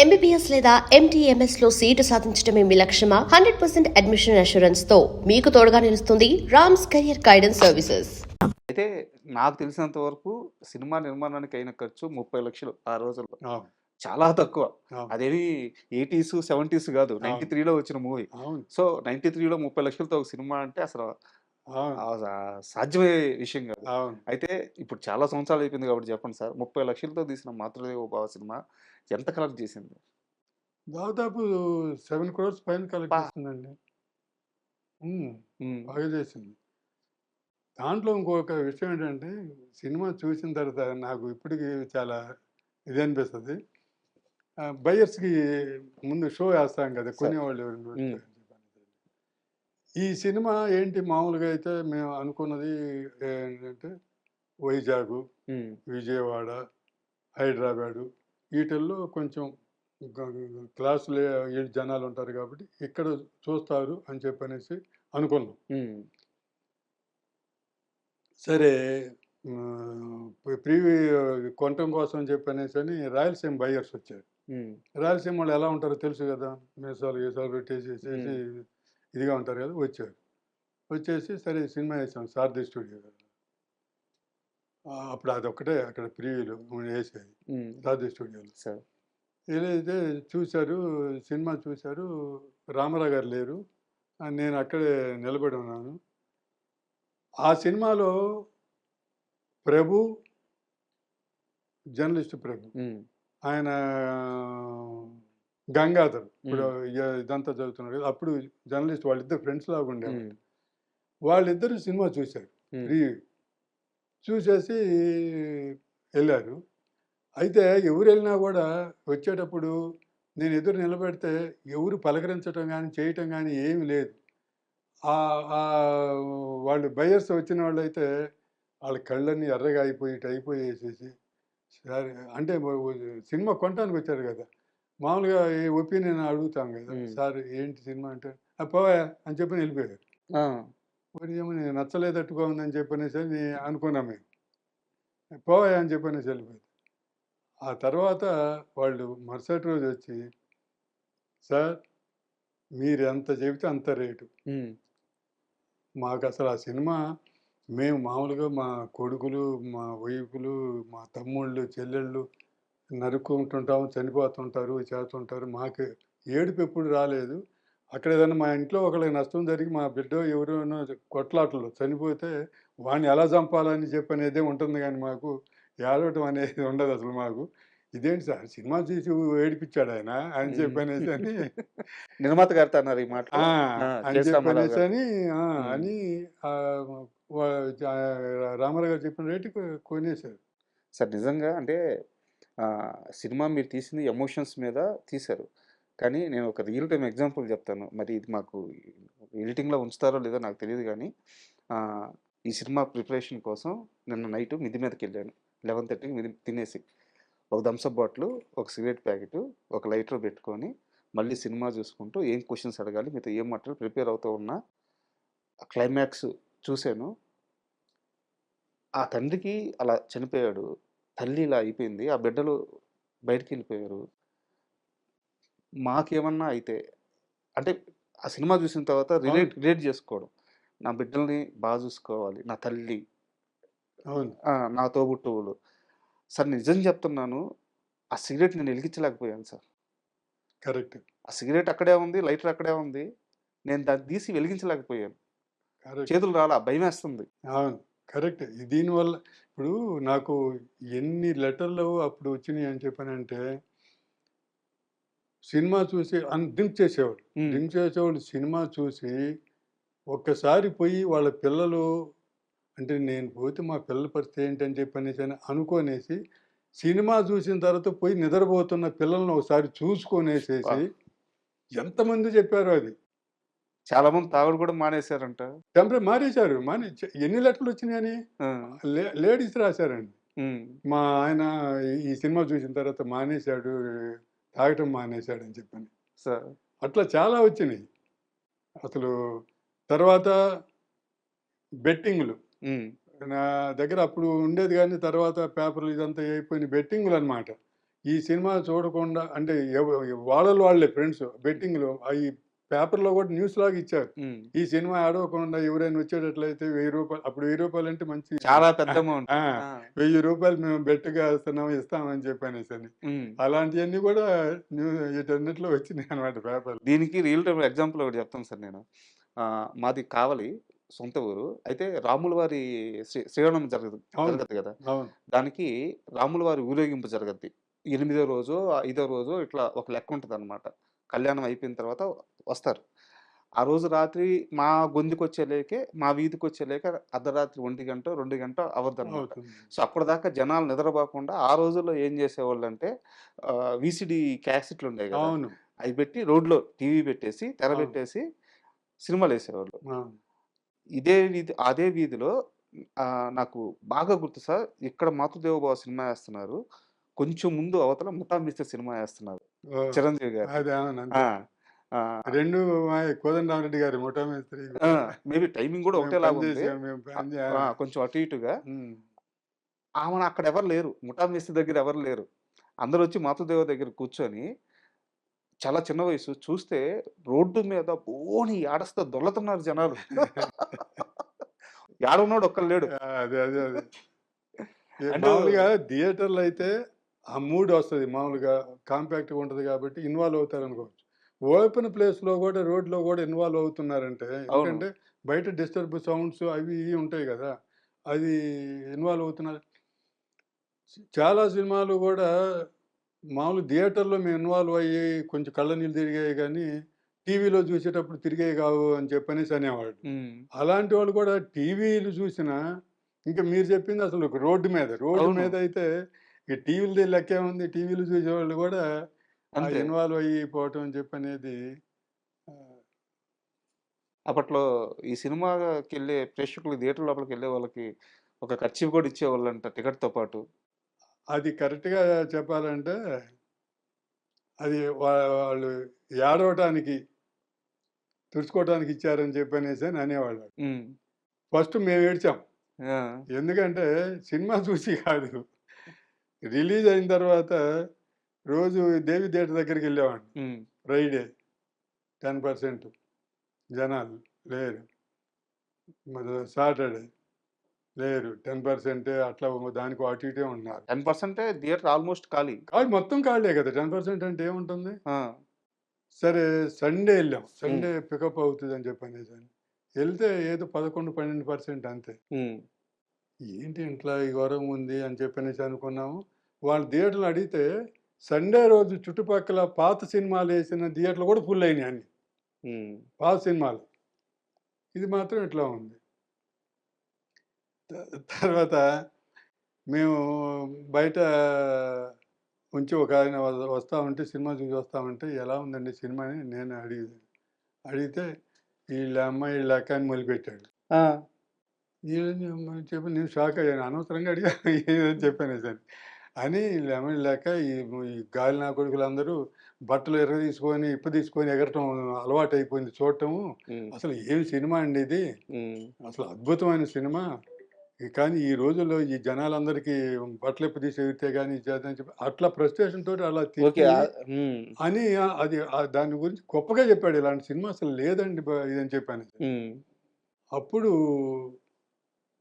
MBBS లేదా MTMS లో seat సాధించడమే మీ లక్ష్యమా? 100% అడ్మిషన్ అష్యూరెన్స్ తో మీకు తోడుగా నిలుస్తుంది రామ్స్ కెరియర్ గైడెన్స్ సర్వీసెస్. అయితే నాకు తెలిసినంత వరకు సినిమా నిర్మాణానికి అయిన ఖర్చు 30,00,000 ఆ రోజుల్లో. అవును. చాలా తక్కువ. అవును. అదేమి 80స్, 70స్ గాదు. అవును. 93లో వచ్చిన మూవీ. అవును. సో, 93లో 30,00,000తో ఒక సినిమా అంటే అసలు అవును. సాధ్యమయ్యే విషయం గాదు. అవును. అయితే ఇప్పుడు చాలా సంవత్సరాలు అయిపోయింది కాబట్టి చెప్పండి సార్. 30,00,000తో తీసిన 'మాతృదేవో భవ' సినిమా ఎంత కలెక్ట్ చేసింది? దాదాపు 7 క్రోర్స్ పైన కలెక్ట్ అబ్బా! చేసిందండి. హ్మ్. హ్మ్. బాగా చేసింది. దాంట్లో ఇంకొక విషయం ఏంటంటే, సినిమా చూసిన తర్వాత నాకు ఇప్పటికి చాలా ఇదనిపిస్తది. బయర్స్‌కి ముందు షో ఏస్తాం కదా! సార్. కొనేవాళ్ళు ఎవరైనా వస్తే హ్మ్. అని చెప్పని. ఈ సినిమా ఏంటి మామూలుగా అయితే మేము అనుకున్నది ఏంటంటే, వైజాగు, హ్మ్. విజయవాడ, హైదరాబాదు వీటిల్లో కొంచెం క్లాసులు జనాలు ఉంటారు కాబట్టి ఇక్కడ చూస్తారు అని చెప్పనేసి అనుకున్నాం. హ్మ్. సరే ప్రీవి కొనటం కోసం చెప్పనేసని రాయలసీమ బయర్స్ వచ్చారు. హ్మ్. రాయలసీమ వాళ్ళు ఎలా ఉంటారో తెలుసు కదా! మీసాలు గీసాలు హ్మ్. పెట్టేసేసేసి ఇదిగా ఉంటారు కదా! వచ్చారు. వచ్చేసి సరే సినిమా వేసాం సారథి స్టూడియోలో. అప్పుడు అదొక్కటే అక్కడ ప్రీవ్యూలో వేసేది హ్మ్. సారథి స్టూడియోలో. సార్. ఏదైతే చూశారు, సినిమా చూశారు. రామారావు గారు లేరు. నేను అక్కడే నిలబడి ఉన్నాను. ఆ సినిమాలో ప్రభు, జర్నలిస్ట్ ప్రభు. హ్మ్. ఆయన గంగాధర్. ఇప్పుడు హ్మ్. ఇదంతా చదువుతున్నారు కదా! అప్పుడు జర్నలిస్ట్ వాళ్ళిద్దరు ఫ్రెండ్స్ లాగా ఉండేవాళ్ళు. హ్మ్. వాళ్ళిద్దరూ సినిమా చూశారు. హ్మ్. ప్రీ చూసేసి ఎళ్లారు. అయితే ఎవరెళ్ళినా గూడా వచ్చేటప్పుడు నేను ఎదురు నిలబెడితే ఎవరు పలకరించటం గాని, చేయటం గాని ఏమి లేదు. వాళ్ళు బయర్స్ వచ్చిన వాళ్ళైతే ఆళ్ళ కళ్ళన్నీ ఎర్రగా అయిపోయి, ఇటయిపోయేసేసి సరే అంటే సినిమా కొనటానికొచ్చారు గదా! మామూలుగా ఈ ఒపీనియన్ అడుగుతాం గదా! హ్మ్. సార్ ఏంటి సినిమా అంటే, పోవయ్యా అని చెప్పని ఎళ్ళిపోయారు. ఆ! మరి ఏమో నచ్చలేదట్టుగా ఉందని చెప్పనేసని అనుకున్నాం మేము. పోవయ్యా అని చెప్పనేసి ఎళ్ళిపోయారు. ఆ తర్వాత వాళ్ళు మరుసటి రోజొచ్చి, సార్ మీరెంత చెబితే అంత రేటు. హ్మ్. మాకసలు ఆ సినిమా మేము మామూలుగా మా కొడుకులు, మా వైఫులు, మా తమ్ముళ్ళు, చెల్లెళ్ళు నరుక్కుంటుంటాం, చనిపోతుంటారు, చేస్తుంటారు. మాకు ఏడుపెప్పుడు రాలేదు. అక్కడ ఏదైనా మా ఇంట్లో ఒకళ్ళకి నష్టం జరిగి మా బిడ్డో ఎవరోనో కొట్లాటలో చనిపోతే వాడిని ఎలా చంపాలని చెప్పనేదే ఉంటుంది గానీ మాకు ఏడవటం అనేది ఉండదసలు మాకు. ఇదేంటి సార్ సినిమా చూసి ఏడిపిచ్చాడాయన అని హ్మ్. చెప్పనేసని నిర్మాత గారితో అన్నారు ఈ మాటలు. ఆ! ఆ! అని కెఎస్ రామారావు గారితో. చెప్పనేసని హ్మ్. అని ఆహ్, వ జ రామారావు గారు చెప్పిన రేటుకి కొనేసారు. సార్ నిజంగా అంటే సినిమా మీరు తీసింది ఎమోషన్స్ మీద తీశారు. కానీ నేను ఒక రియల్ టైమ్ ఎగ్జాంపుల్ చెప్తాను. మరి ఇది మాకు ఎడిటింగ్‌లో ఉంచుతారో లేదో నాకు తెలీదు గానీ ఆహ్, ఈ సినిమా ప్రిపరేషన్ కోసం నిన్న నైట్ మిద్ది మీదకెళ్ళాను. 11:30కి తినేసి. ఒక థమ్స్ అప్ బాటిలు, ఒక సిగరెట్ ప్యాకెటు, ఒక లైటర్ పెట్టుకొని మళ్ళీ సినిమా చూసుకుంటూ ఏం క్వెషన్స్ అడగాలి, మీతో ఏం మాట్లాడాలి ప్రిపేర్ అవుతూ ఉన్నా. క్లైమాక్స్ చూసాను. ఆ తండ్రికి అలా చనిపోయాడు. తల్లి ఇలా అయిపోయింది. ఆ బిడ్డలు బయటికెళ్ళిపోయారు. మాకేమన్నా అయితే అంటే ఆ సినిమా చూసిన తర్వాత అవును. రిలేట్ చేసుకోవడం. నా బిడ్డల్ని చూసుకోవాలి. నా తల్లి, అవును. నా తోబుట్టువులు. సార్ నిజం చెప్తున్నాను. ఆ సిగరెట్ నేను ఎలిగించలేకపోయాను సార్. కరెక్ట్. ఆ సిగరెట్ అక్కడే ఉంది. లైటర్ అక్కడే ఉంది. నేను దాన్ని తీసి వెలిగించలేకపోయాను. కరెక్ట్. చేతులు రాలా భయమేస్తుంది. అవును. కరెక్ట్. దీనివల్ల ఇప్పుడు నాకు ఎన్ని లెటర్‌లు అప్పుడు వచ్చినియి అని చెప్పనంటే, సినిమా చూసి డ్రింక్ చేసేవాళ్ళు. హ్మ్. డ్రింక్ చేసేవాళ్ళు సినిమా చూసి ఒక్కసారి పోయి వాళ్ళ పిల్లలు అంటే నేను పోతే మా పిల్లల పరిస్థితి ఏంటని చెప్పనేసని అనుకోనేసి, సినిమా చూసిన తర్వాత పోయి నిద్రపోతున్న పిల్లల్ని ఒకసారి అబ్బా! చూసుకొనేసేసి ఎంతమంది చెప్పారో అది. చాలా మంది తాగుడు కూడా మానేశారంట. మానేశారు. ఎన్ని లెటర్‌లొచ్చినాయని ఆ! లేడీస్ రాశారండి. హ్మ్. మా ఆయన ఈ సినిమా చూసిన తర్వాత మానేశాడు. తాగటం మానేశాడని చెప్పని. సార్. అట్లా చాలా వచ్చినియి. అసలు తర్వాత బెట్టింగులు. హ్మ్. నా దగ్గర అప్పుడు ఉండేది గానీ తర్వాత పేపర్‌లు ఇదంతా అయిపోయిన బెట్టింగులనమాట. ఈ సినిమా చూడకుండా అంటే వాళ్ళే ఫ్రెండ్స్ బెట్టింగ్‌లో ఈ పేపర్‌లో కూడా న్యూస్ లాగా ఇచ్చారు. హ్మ్. ఈ సినిమా ఆడవకుండా ఎవరైనా వచ్చేటట్లయితే రూ. 1000 అప్పుడు రూ. 1000 అంటే మంచి చాలా పెద్ద అమౌంట్. ఆ! ఆ! రూ. 1000 మేము బెట్‌గా ఏస్తున్నాం, ఇస్తామని చెప్పనేసని. హ్మ్. అలాంటియన్నీ కూడా వీటన్నిటిలో వచ్చినాయన్నమాట పేపర్‌లో. దీనికి రియల్ టైమ్ ఎగ్జాంపుల్ ఒకటి చెప్తాను సార్ నేను. మాది కావలి సొంత ఊరు. అయితే రాముల వారి శ్రీరామనవమి అవును. జరగద్ది గదా! అవును. దానికి రాముల వారి ఊరేగింపు జరగద్ది. ఎనిమిదో రోజో, ఐదో రోజో ఇట్లా ఒక లెక్క ఉంటదనమాట. కళ్యాణం అయిపోయిన తర్వాత వస్తారు. ఆ రోజు రాత్రి మా గొంతుకొచ్చేలేకే, మా వీధికొచ్చేలేకే అర్ధరాత్రి 1 గంటో, 2 గంటో అవద్దనమాట. అవుతుంది. సో, అప్పటిదాకా జనాలు నిద్రపోకుండా ఆ రోజుల్లో ఏం జేసేవాళ్ళంటే వీసీడీ క్యాసెట్లుండేయి గదా! అవును. అయి పెట్టి రోడ్‌లో టీవీ పెట్టేసి, తెర అవును. పెట్టేసి సినిమాలేసేవాళ్ళు. అవును. అదే వీధిలో నాకు బాగా గుర్తు సార్. ఇక్కడ 'మాతృదేవోభవ' సినిమా యేస్తున్నారు. కొంచెం ముందు అవతల 'ముఠా మిస్టర్' సినిమా యేస్తున్నారు. ఓహ్! చిరంజీవి గారిది. అది అవును. ఆ! అంతే. ఆహ్, 2 కోదండరామిరెడ్డి గారి 'ముఠా మేస్త్రి' ఆ! కూడా మేబీ టైమింగ్ గూడా మేము ఒకటేలాగుంది. పనిచేసాం. మేము పని ఆ! కొంచెం అటు ఇటుగా. హ్మ్. ఆమెన అక్కడెవరు లేరు. 'ముఠా మిస్టర్' దగ్గర ఎవరు లేరు. అందరొచ్చి 'మాతృదేవ' దగ్గర కూర్చొని చాలా చిన్న వయసు. చూస్తే రోడ్డు మీద బోని ఏడస్తా దొర్లుతున్నారు జనాలు. ఏడున్నోడు ఒక్కడు లేడు. అదే. అండ్ మామూలుగా థియేటర్‌లో అయితే ఆ మూడ్ వస్తది. మామూలుగా కాంపాక్ట్‌గా ఉంటది కాబట్టి ఇన్వాల్వ్ అవుతారనుకోవచ్చు. ఓపెన్ ప్లేస్‌లో గూడా రోడ్‌లో గూడా ఇన్వాల్వ్ అవుతున్నారంటే అవును. ఎందుకంటే బయట డిస్టర్బ్ సౌండ్స్ అవి ఇవి ఉంటాయి గదా! అది ఇన్వాల్వ్ అవుతున్నారు. చాలా సినిమాలు గూడా మామూలు థియేటర్‌లో మేము ఇన్వాల్వ్ అయ్యి కొంచెం కళ్ళ నీళ్ళు తిరిగాయి గానీ, టీవీలో చూసేటప్పుడు తిరిగేవి గావు అని చెప్పనేసి అనేవాళ్ళు. హ్మ్. అలాంటి వాళ్ళు కూడా టీవీలు చూసినా, ఇంక మీరు చెప్పింది అసలు ఒక రోడ్డు మీద. రోడ్డు అవును. మీద అయితే ఈ టీవీలది లెక్కేముంది. టీవీలు చూసేవాళ్ళు కూడా అంతే. ఇన్వాల్వ్ అయిపోవటం అని చెప్పనేది ఆహ్, అప్పట్లో ఈ సినిమాకెళ్ళే ప్రేక్షకులు థియేటర్ లోపలికెళ్ళే వాళ్ళకి ఒక కర్చీఫ్ గూడా ఇచ్చేవాళ్ళంట టికెట్‌తో పాటు. అది కరెక్ట్‌గా చెప్పాలంటే అది వాళ్ళు ఏడవటానికి, తుడుచుకోవటానికి ఇచ్చారని చెప్పనేసని అనేవాళ్ళు. హ్మ్. ఫస్ట్ మేము ఏడ్చాం. ఆ! ఎందుకంటే సినిమా చూసి కాదు. రిలీజ్ అయిన తర్వాత రోజు దేవి థియేటర్ దగ్గరికెళ్ళేవాడిని. హ్మ్. ఫ్రైడే 10% జనాలు లేరు. సాటర్డే లేరు. 10% అట్లా దానికో అటు ఇటే ఉన్నారు. 10% థియేటర్ ఆల్‌మోస్ట్ ఖాళీ. మొత్తం ఖాళీయే కదా! 10% అంటే ఏముంటుంది? ఆ! సరే సండే ఎళ్ళాం. హ్మ్. సండే పికప్ అవుతదని చెప్పనేసని. ఎళ్తే ఏదో 11, 12% అంతే. హ్మ్. ఏంటి ఇట్లా ఈ ఘోరం ఉంది అని చెప్పనేసి అనుకున్నాము. వాళ్ళు థియేటర్‌లో అడిగితే సండే రోజు చుట్టుపక్కల పాత సినిమాలేసిన థియేటర్‌లు కూడా ఫుల్ అయినాయి అన్ని. హ్మ్. పాత సినిమాలు. ఇది మాత్రం ఇట్లా ఉంది. తర్వాత మేము బయట ఉంచి ఒకాయన వస్తా ఉంటే సినిమా చూసి వస్తా ఉంటే, "ఎలా ఉందండి సినిమా" అని నేను అడిగితే, "ఈళ్ళ అమ్మ, ఈళ్ళ అక్క" అని మొదలుపెట్టాడు. ఆ! ఏంది అమ్మ చెప్పి నేను షాక్ అయ్యాను. అనవసరంగా అడిగా ఏదని చెప్పానేసని. అని ఈళ్ళ అమ్మ, ఈళ్ళ అక్క ఈ గాలి నా కొడుకులందరూ బట్టలు ఇప్పదీసుకొని ఎగరటం అలవాటయిపోయింది చూడటము. హ్మ్. అసలు ఏం సినిమా అండి ఇది. హ్మ్. అసలు అద్భుతమైన సినిమా. కానీ ఈ రోజుల్లో ఈ జనాలందరికీ బట్టలిప్పదీసి ఎగిరితే గాని ఇది చేద్దని చెప్పి అట్లా ఫ్రస్ట్రేషన్ తోటి అలా ఓకే. తిట్టి హ్మ్. అని అది దాని గురించి గొప్పగా చెప్పాడు. ఇలాంటి సినిమా అసలు లేదండి ఇదని చెప్పాను. హ్మ్. అప్పుడు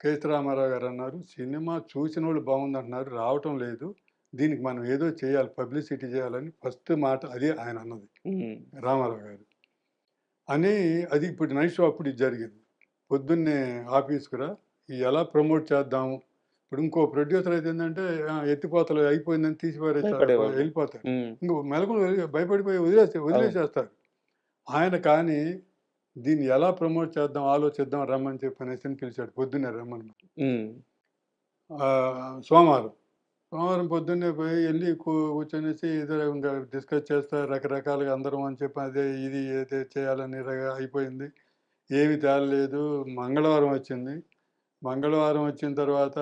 కేఎస్ రామారావు గారన్నారు, "సినిమా చూసినోళ్ళు బావుందంటున్నారు. రావటం లేదు. దీనికి మనం ఏదో చేయాలి. పబ్లిసిటీ చేయాలని" ఫస్ట్ మాట అదే ఆయనన్నది. హ్మ్. రామారావు గారు. అని అది ఇప్పుడు నైట్ షో అప్పుడు ఇది జరిగింది. పొద్దున్నే ఆఫీస్‌కి రా, ఎలా ప్రమోట్ చేద్దాము. ఇప్పుడు ఇంకో ప్రొడ్యూసర్ అయితే ఏందంటే ఎత్తిపోతలు అయిపోయిందని తీసి భయపడేవాళ్ళు. ఎళ్ళిపోతాడు. హ్మ్. ఇంకో మెలకువలు భయపడిపోయి అవును. వదిలేసేస్తారు. ఆయన కానీ దీన్ని ఎలా ప్రమోట్ చేద్దాం ఆలోచిద్దాం రమ్మని చెప్పనేసని పిలిచాడు. పొద్దున్నే రమ్మని. హ్మ్. సోమవారం. సోమవారం పొద్దున్నే పోయి ఎళ్లి కూర్చొనేసి ఏదో ఇంక డిస్కస్ చేస్తా రకరకాలుగా అందరం అని చెప్పి అదే ఇది ఏదో చేయాలని అయిపోయింది. ఏమి తేలలేదు. మంగళవారం వచ్చింది. మంగళవారం వచ్చిన తర్వాత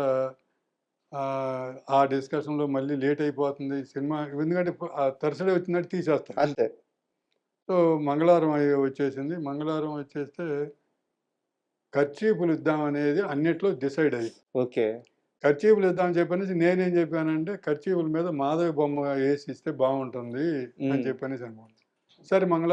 ఆ డిస్కషన్‌లో మళ్ళీ లేట్ అయిపోతుంది. సినిమా ఎందుకంటే థర్స్‌డే వచ్చిందంటే తీసేస్తారు. అంతే. సో, మంగళవారం వచ్చేసింది. మంగళవారం వచ్చేస్తే కర్చీఫ్‌లు ఇద్దామనేది అన్నిట్లో డిసైడ్ అయ్యింది. ఓకే. కర్చీఫ్‌లు ఇద్దామని చెప్పనేసి నేనేం చెప్పానంటే, కర్చీఫ్‌ల మీద మాధవి బొమ్మ ఏసి ఇస్తే బావుంటుంది అని హ్మ్. చెప్పనేసి అనుకున్నాను. సరే